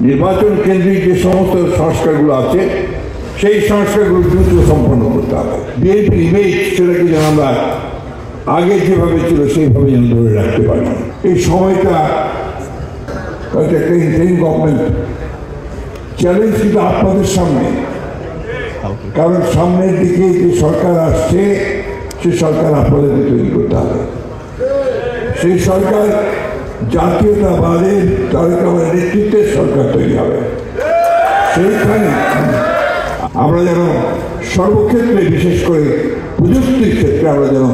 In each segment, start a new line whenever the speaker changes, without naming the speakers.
নির্বাচন কেন্দ্রিক যে সমস্ত সংস্কারগুলো আছে সেই সংস্কারগুলো দ্রুত সম্পন্ন করতে হবে। বিএনপির ইমেজ সেটাকে যেন আমরা আগে যেভাবে ছিল সেইভাবে যেন ধরে রাখতে পারি। এই সময়টা একটা ইন্টারিম গভর্নমেন্ট চ্যালেঞ্জ কিন্তু আপনাদের সামনে, কারণ সামনের দিকে যে সরকার আসছে সে সরকার আপনাদেরকে তৈরি করতে হবে। সেই সরকার জাতীয়তাবাদের তারেক রহমানের নেতৃত্বের সরকার তৈরি হবে। সেইখানে আমরা যেন সর্বক্ষেত্রে, বিশেষ করে প্রযুক্তির ক্ষেত্রে আমরা যেন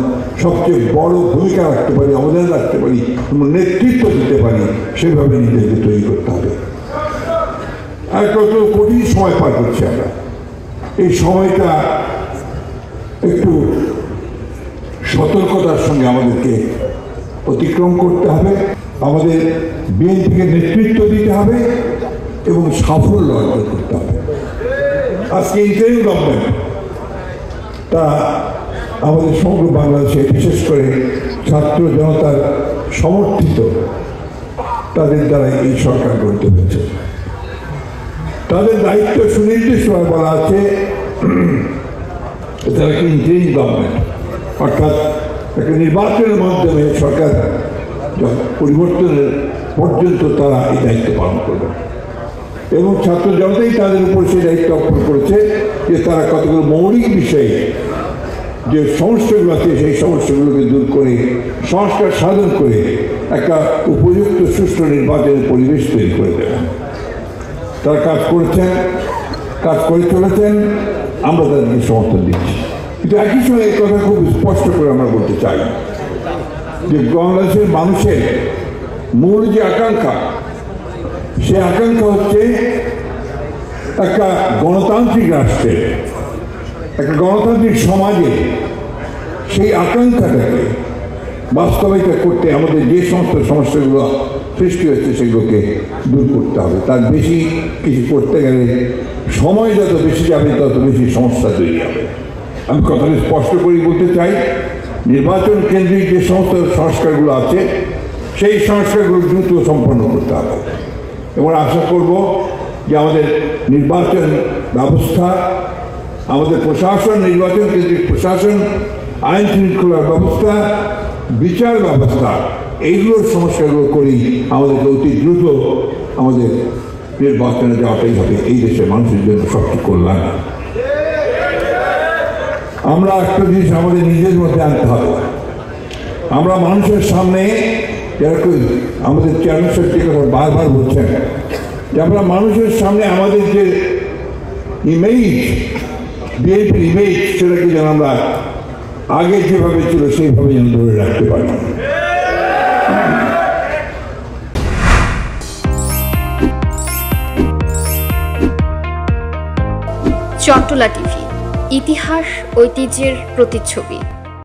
সবচেয়ে বড় ভূমিকা রাখতে পারি, অবদান রাখতে পারি এবং নেতৃত্ব দিতে পারি, সেভাবে নিজেকে তৈরি করতে হবে। আর কত কঠিন সময় পার করছি আমরা। এই সময়টা একটু সতর্কতার সঙ্গে আমাদেরকে অতিক্রম করতে হবে। আমাদের বিএনপিকে নেতৃত্ব দিতে হবে এবং সাফল্য অর্জন করতে হবে। আজকে ইন্টারিম গভর্নমেন্ট তা আমাদের সমগ্র বাংলাদেশে, বিশেষ করে ছাত্র জনতার সমর্থিত, তাদের দ্বারা এই সরকার গঠিত হয়েছে। তাদের দায়িত্ব সুনির্দিষ্টভাবে বলা আছে, তারা কি ইন্টারিম গভর্নমেন্ট, অর্থাৎ একটা নির্বাচনের মাধ্যমে সরকার পরিবর্তনের পর্যন্ত তারা এই দায়িত্ব পালন করবে। এবং ছাত্র জনতাই তাদের উপর সেই দায়িত্ব অর্পণ করেছে যে তারা কতগুলো মৌলিক বিষয়ে যে সমস্যাগুলো আছে সেই সমস্যাগুলোকে দূর করে সংস্কার সাধন করে একটা উপযুক্ত সুষ্ঠু নির্বাচনের পরিবেশ তৈরি করে দেবেন। তারা কাজ করেছেন, কাজ করে চলেছেন, আমরা তাদেরকে সমর্থন দিচ্ছি। কিন্তু একই সময় এই কথা খুব স্পষ্ট করে আমরা বলতে চাই যে বাংলাদেশের মানুষের মূল যে আকাঙ্ক্ষা, সে আকাঙ্ক্ষা হচ্ছে একটা গণতান্ত্রিক রাষ্ট্রে, একটা গণতান্ত্রিক সমাজে সেই আকাঙ্ক্ষাটাকে বাস্তবায়িত করতে আমাদের যে সমস্ত সমস্যাগুলো সৃষ্টি হচ্ছে সেগুলোকে দূর করতে হবে। তার বেশি কিছু করতে গেলে সময় যত বেশি যাবে তত বেশি সমস্যা তৈরি হবে। আমি কথাটা স্পষ্ট করে বলতে চাই, নির্বাচন কেন্দ্রিক যে সমস্ত সংস্কারগুলো আছে সেই সংস্কারগুলো দ্রুত সম্পন্ন করতে হবে এবং আশা করব যে আমাদের নির্বাচন ব্যবস্থা, আমাদের প্রশাসন, নির্বাচন কেন্দ্রিক প্রশাসন, আইন শৃঙ্খলার ব্যবস্থা, বিচার ব্যবস্থা, এইগুলোর সংস্কারগুলো করেই আমাদেরকে অতি দ্রুত আমাদের নির্বাচনে যাওয়াটাই হবে এই দেশের মানুষের জন্য সবচেয়ে কল্যাণ। আমরা একটা জিনিস আমাদের নিজের মধ্যে আনতে হবে। আমরা মানুষের সামনে, আমাদের চেয়ারম্যান সাহেব যে কথা বারবার বলছেন, যে আমরা মানুষের সামনে আমাদের যে ইমেজ, বিএনপির ইমেজ, সেটাকে যেন আমরা আগে যেভাবে ছিল সেইভাবে যেন ধরে রাখতে পারি।
চন্টলা টিভি, ইতিহাস ঐতিহ্যের প্রতিচ্ছবি।